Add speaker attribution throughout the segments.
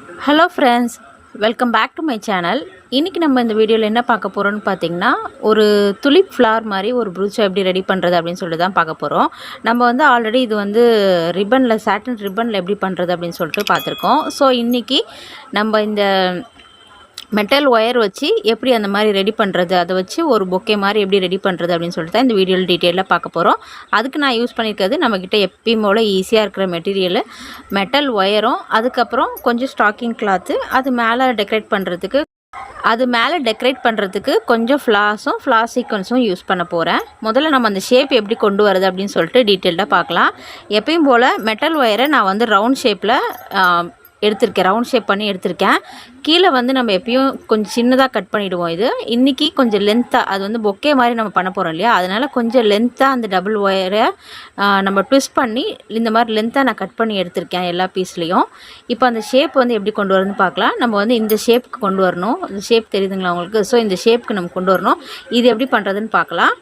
Speaker 1: Hello friends, welcome back to my channel. இன்றைக்கி நம்ம இந்த வீடியோவில் என்ன பார்க்க போகிறோம்னு பார்த்தீங்கன்னா, ஒரு துலிப் ஃப்ளவர் மாதிரி ஒரு ப்ரூச்சை எப்படி ரெடி பண்ணுறது அப்படின்னு சொல்லிட்டு தான் பார்க்க போகிறோம். நம்ம வந்து ஆல்ரெடி இது வந்து ரிப்பனில் சாட்டின் ரிப்பனில் எப்படி பண்ணுறது அப்படின்னு சொல்லிட்டு பார்த்துருக்கோம். ஸோ இன்றைக்கி நம்ம இந்த மெட்டல் ஒயர் வச்சு எப்படி அந்த மாதிரி ரெடி பண்ணுறது, அதை வச்சு ஒரு பொக்கே மாதிரி எப்படி ரெடி பண்ணுறது அப்படின்னு சொல்லிட்டு தான் இந்த வீடியோவில் டீட்டெயிலாக பார்க்க போகிறோம். அதுக்கு நான் யூஸ் பண்ணியிருக்கிறது நம்மக்கிட்ட எப்பயும் போல் ஈஸியாக இருக்கிற மெட்டீரியலு, மெட்டல் ஒயரும், அதுக்கப்புறம் கொஞ்சம் ஸ்டாக்கிங் கிளாத்து, அது மேலே டெக்கரேட் பண்ணுறதுக்கு கொஞ்சம் ஃப்ளார் சீக்வன்ஸும் யூஸ் பண்ண போகிறேன். முதல்ல நம்ம அந்த ஷேப் எப்படி கொண்டு வரது அப்படின்னு சொல்லிட்டு டீட்டெயிலாக பார்க்கலாம். எப்பயும் போல் மெட்டல் ஒயரை நான் வந்து ரவுண்ட் ஷேப்பில் ரவுண்ட் ஷேப் பண்ணி எடுத்திருக்கேன். கீழே வந்து நம்ம எப்பயும் கொஞ்சம் சின்னதாக கட் பண்ணிவிடுவோம். இன்றைக்கி கொஞ்சம் லென்த்தாக, அது வந்து பொக்கே மாதிரி நம்ம பண்ண போகிறோம் இல்லையா, அதனால் கொஞ்சம் லென்த்தாக அந்த டபுள் ஒயரை நம்ம ட்விஸ்ட் பண்ணி இந்த மாதிரி லென்த்தாக நான் கட் பண்ணி எடுத்திருக்கேன் எல்லா பீஸ்லேயும். இப்போ அந்த ஷேப் வந்து எப்படி கொண்டு வரணும்னு பார்க்கலாம். நம்ம வந்து இந்த ஷேப்புக்கு கொண்டு வரணும். இந்த ஷேப் தெரியுதுங்களா உங்களுக்கு? ஸோ இந்த ஷேப்புக்கு நம்ம கொண்டு வரணும். இது எப்படி பண்ணுறதுன்னு பார்க்கலாம்.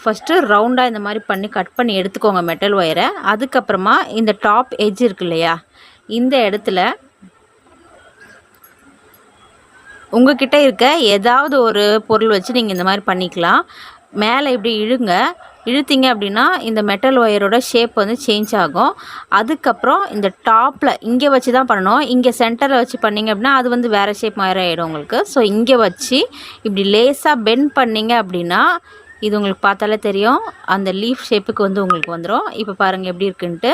Speaker 1: ஃபஸ்ட்டு ரவுண்டாக இந்த மாதிரி பண்ணி கட் பண்ணி எடுத்துக்கோங்க மெட்டல் ஒயரை. அதுக்கப்புறமா இந்த டாப் எட்ஜ் இருக்கு இல்லையா, இந்த இடத்துல உங்ககிட்ட இருக்க ஏதாவது ஒரு பொருள் வச்சு நீங்கள் இந்த மாதிரி பண்ணிக்கலாம். மேலே இப்படி இழுத்தீங்க அப்படின்னா இந்த மெட்டல் ஒயரோட ஷேப் வந்து சேஞ்ச் ஆகும். அதுக்கப்புறம் இந்த டாப்பில் இங்கே வச்சு தான் பண்ணணும். இங்கே சென்டரில் வச்சு பண்ணிங்க அப்படின்னா அது வந்து வேறு ஷேப் மாதிரி ஆகிடும் உங்களுக்கு. ஸோ இங்கே வச்சு இப்படி லேஸாக பெண்ட் பண்ணிங்க அப்படின்னா இது உங்களுக்கு பார்த்தாலே தெரியும், அந்த லீஃப் ஷேப்புக்கு வந்து உங்களுக்கு வந்துடும். இப்போ பாருங்கள் எப்படி இருக்குன்ட்டு.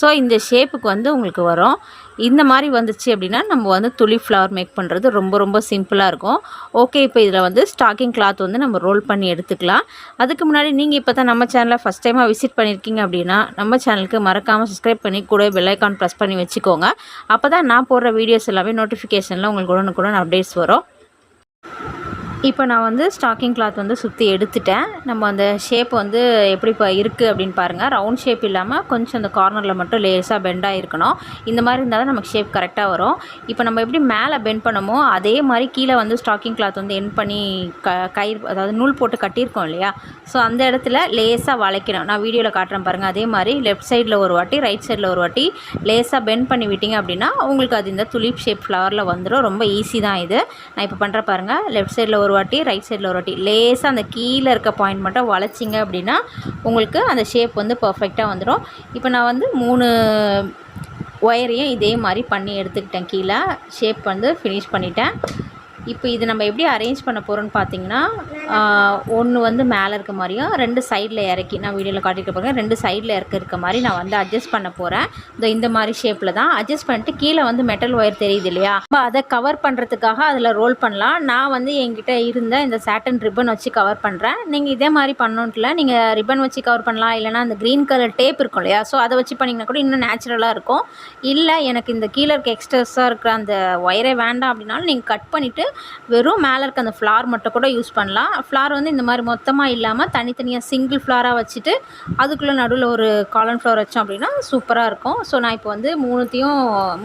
Speaker 1: ஸோ இந்த ஷேப்புக்கு வந்து உங்களுக்கு வரும். இந்த மாதிரி வந்துச்சு அப்படின்னா நம்ம வந்து துலிப் ஃப்ளவர் மேக் பண்ணுறது ரொம்ப ரொம்ப சிம்பிளாக இருக்கும். ஓகே, இப்போ இதில் வந்து ஸ்டாக்கிங் கிளாத் வந்து நம்ம ரோல் பண்ணி எடுத்துக்கலாம். அதுக்கு முன்னாடி நீங்கள் இப்போ தான் நம்ம சேனலை ஃபஸ்ட் டைமாக விசிட் பண்ணியிருக்கீங்க அப்படின்னா நம்ம சேனலுக்கு மறக்காமல் சப்ஸ்கிரைப் பண்ணி கூட பெல் ஐக்கான் ப்ரெஸ் பண்ணி வச்சுக்கோங்க. அப்போ தான் நான் போடுற வீடியோஸ் எல்லாமே நோட்டிஃபிகேஷனில் உங்களுக்கு உடனுக்குடன் அப்டேட்ஸ் வரும். இப்போ நான் வந்து ஸ்டாக்கிங் கிளாத் வந்து சுற்றி எடுத்துட்டேன். நம்ம அந்த ஷேப் வந்து எப்படி இப்போ இருக்குது அப்படின்னு பாருங்கள். ரவுண்ட் ஷேப் இல்லாமல் கொஞ்சம் அந்த கார்னரில் மட்டும் லேஸாக பெண்டாக இருக்கணும். இந்த மாதிரி இருந்தால் தான் நமக்கு ஷேப் கரெக்டாக வரும். இப்போ நம்ம எப்படி மேலே பெண்ட் பண்ணமோ அதே மாதிரி கீழே வந்து ஸ்டாக்கிங் கிளாத் வந்து எண்ட் பண்ணி கயிறு, அதாவது நூல் போட்டு கட்டியிருக்கோம் இல்லையா, ஸோ அந்த இடத்துல லேஸாக வளைக்கணும். நான் வீடியோவில் காட்டுறேன் பாருங்கள். அதே மாதிரி லெஃப்ட் சைடில் ஒரு வாட்டி, ரைட் சைடில் ஒரு வாட்டி லேஸாக பெண்ட் பண்ணி விட்டிங்க அப்படின்னா உங்களுக்கு அது இந்த துலிப் ஷேப் ஃப்ளவரில் வந்துடும். ரொம்ப ஈஸி தான் இது. நான் இப்போ பண்ணுற பாருங்கள். லெஃப்ட் சைடில் ஒரு வாட்டி, ரைட் சைடில் ஒரு வாட்டி லேஸாக அந்த கீழே இருக்க பாயிண்ட் மட்டும் வளைச்சிங்க அப்படின்னா உங்களுக்கு அந்த ஷேப் வந்து பர்ஃபெக்டாக வந்துடும். இப்போ நான் வந்து 3 ஒயரையும் இதே மாதிரி பண்ணி எடுத்துக்கிட்டேன். கீழே ஷேப் வந்து ஃபினிஷ் பண்ணிட்டேன். இப்போ இது நம்ம எப்படி அரேஞ்ச் பண்ண போகிறோன்னு பார்த்தீங்கன்னா, ஒன்று வந்து மேலே இருக்க மாதிரியும் 2 சைடில் இறக்கி, நான் வீடியோவில் காட்டிட்டு போகிறேன், 2 சைடில் இருக்க மாதிரி நான் வந்து அட்ஜஸ்ட் பண்ண போகிறேன். இந்த மாதிரி ஷேப்பில் தான் அட்ஜஸ்ட் பண்ணிட்டு கீழே வந்து மெட்டல் ஒயர் தெரியுது இல்லையா, அதை கவர் பண்ணுறதுக்காக அதில் ரோல் பண்ணலாம். நான் வந்து என்கிட்ட இருந்த இந்த சாட்டன் ரிப்பன் வச்சு கவர் பண்ணுறேன். நீங்கள் இதே மாதிரி பண்ணணுன்ட்டுல நீங்கள் ரிப்பன் வச்சு கவர் பண்ணலாம், இல்லைனா அந்த க்ரீன் கலர் டேப் இருக்கும் இல்லையா, ஸோ அதை வச்சு பண்ணிங்கன்னா கூட இன்னும் நேச்சுரலாக இருக்கும். இல்லை எனக்கு இந்த கீழே இருக்க எக்ஸ்ட்ராஸாக இருக்கிற அந்த ஒயரே வேண்டாம் அப்படின்னாலும் நீங்கள் கட் பண்ணிவிட்டு வெறும் மேலே இருக்க அந்த ஃப்ளார் மட்டும் கூட யூஸ் பண்ணலாம். ஃப்ளார் வந்து இந்த மாதிரி மொத்தமாக இல்லாமல் தனித்தனியாக சிங்கிள் ஃப்ளாராக வச்சுட்டு அதுக்குள்ளே நடுவில் ஒரு காலன் ஃப்ளவர் வச்சோம் அப்படின்னா சூப்பராக இருக்கும். ஸோ நான் இப்போ வந்து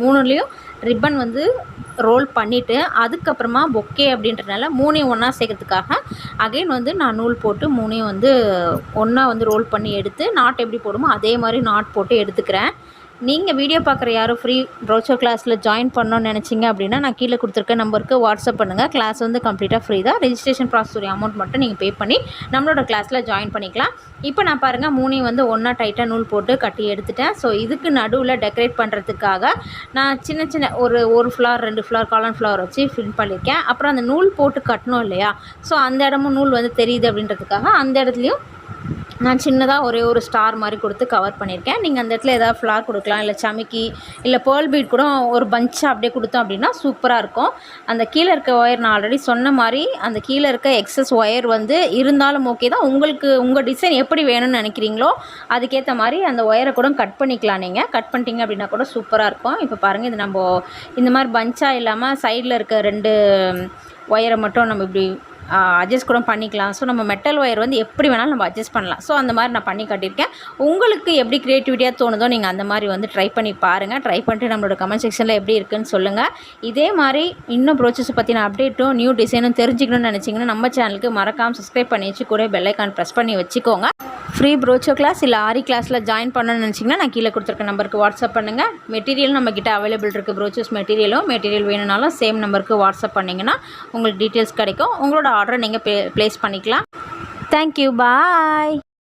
Speaker 1: மூணுலேயும் ரிப்பன் வந்து ரோல் பண்ணிவிட்டு அதுக்கப்புறமா பொக்கே அப்படின்றனால 3ஐயும் ஒன்றா சேர்க்கறதுக்காக அகைன் வந்து நான் நூல் போட்டு 3ஐயும் வந்து ஒன்றா வந்து ரோல் பண்ணி எடுத்து நாட் எப்படி போடுமோ அதே மாதிரி நாட் போட்டு எடுத்துக்கிறேன். நீங்கள் வீடியோ பார்க்குற யாரும் ஃப்ரீ ப்ரோச்சர் கிளாஸில் ஜாயின் பண்ணணும்னு நினச்சிங்க அப்படின்னா நான் கீழே கொடுத்துருக்க நம்பருக்கு வாட்ஸ்அப் பண்ணுங்கள். கிளாஸ் வந்து கம்ப்ளீட்டாக ஃப்ரீ தான். ரெஜிஸ்ட்ரேஷன் ப்ராசஸ் அமௌண்ட் மட்டும் நீங்கள் பே பண்ணி நம்மளோட கிளாஸில் ஜாயின் பண்ணிக்கலாம். இப்போ நான் பாருங்கள் 3ஐயும் வந்து ஒன்றா டைட்டாக நூல் போட்டு கட்டி எடுத்துட்டேன். ஸோ இதுக்கு நடுவில் டெக்கரேட் பண்ணுறதுக்காக நான் சின்ன ஒரு ஃப்ளார் 2 ஃப்ளார் காலன் ஃப்ளவர் வச்சு ஃபில் பண்ணியிருக்கேன். அப்புறம் அந்த நூல் போட்டு கட்டணும் இல்லையா, ஸோ அந்த இடமும் நூல் வந்து தெரியுது அப்படின்றதுக்காக அந்த இடத்துலையும் நான் சின்னதாக ஒரு ஸ்டார் மாதிரி கொடுத்து கவர் பண்ணியிருக்கேன். நீங்கள் அந்த இடத்துல ஏதாவது ஃப்ளார் கொடுக்கலாம், இல்லை சமிக்கி, இல்லை பேர்ல் பீட் கூட ஒரு பஞ்சாக அப்படியே கொடுத்தோம் அப்படின்னா சூப்பராக இருக்கும். அந்த கீழே இருக்க ஒயர் நான் ஆல்ரெடி சொன்ன மாதிரி அந்த கீழே இருக்க எக்ஸஸ் ஒயர் வந்து இருந்தாலும் ஓகே தான். உங்களுக்கு உங்கள் டிசைன் எப்படி வேணும்னு நினைக்கிறீங்களோ அதுக்கேற்ற மாதிரி அந்த ஒயரை கூட கட் பண்ணிக்கலாம். நீங்கள் கட் பண்ணிட்டீங்க அப்படின்னா கூட சூப்பராக இருக்கும். இப்போ பாருங்கள், இது நம்ம இந்த மாதிரி பஞ்சாக இல்லாமல் சைடில் இருக்க 2 ஒயரை மட்டும் நம்ம இப்படி அட்ஜஸ்ட் கூட பண்ணிக்கலாம். ஸோ நம்ம மெட்டல் ஒயர் வந்து எப்படி வேணாலும் நம்ம அட்ஜஸ்ட் பண்ணலாம். ஸோ அந்த மாதிரி நான் பண்ணி காட்டியிருக்கேன். உங்களுக்கு எப்படி க்ரியேட்டிவிட்டியாக தோணுதோ நீங்கள் அந்த மாதிரி வந்து ட்ரை பண்ணி பாருங்கள். ட்ரை பண்ணிட்டு நம்மளோட கமெண்ட் செக்ஷனில் எப்படி இருக்குன்னு சொல்லுங்கள். இதே மாதிரி இன்னும் ப்ரோச்சஸ் பற்றின அப்டேட்டும் நியூ டிசைனும் தெரிஞ்சுக்கணும்னு நினச்சிங்கன்னா நம்ம சேனலுக்கு மறக்காமல் சப்ஸ்கிரைப் பண்ணி வச்சு கூட பெல் ஐக்கான் ப்ரெஸ் பண்ணி வச்சுக்கோங்க. ஃப்ரீ ப்ரோச்சோ கிளாஸ் இல்லை ஆரி கிளாஸில் ஜாயின் பண்ணணும்னு நினச்சிங்கன்னா நான் கீழே கொடுத்துருக்க நம்பருக்கு வாட்ஸ்அப் பண்ணுங்கள். மெட்டீரியல் நம்மக்கிட்ட அவைலபிள் இருக்குது. ப்ரோச்சோஸ் மெட்டீரியல் வேணும்னாலும் சேம் நம்பருக்கு வாட்ஸ்அப் பண்ணிங்கன்னா உங்களுக்கு டீட்டெயில்ஸ் கிடைக்கும். உங்களோட ஆர்டரை நீங்கள் ப்ளேஸ் பண்ணிக்கலாம். தேங்க்யூ, பாய்.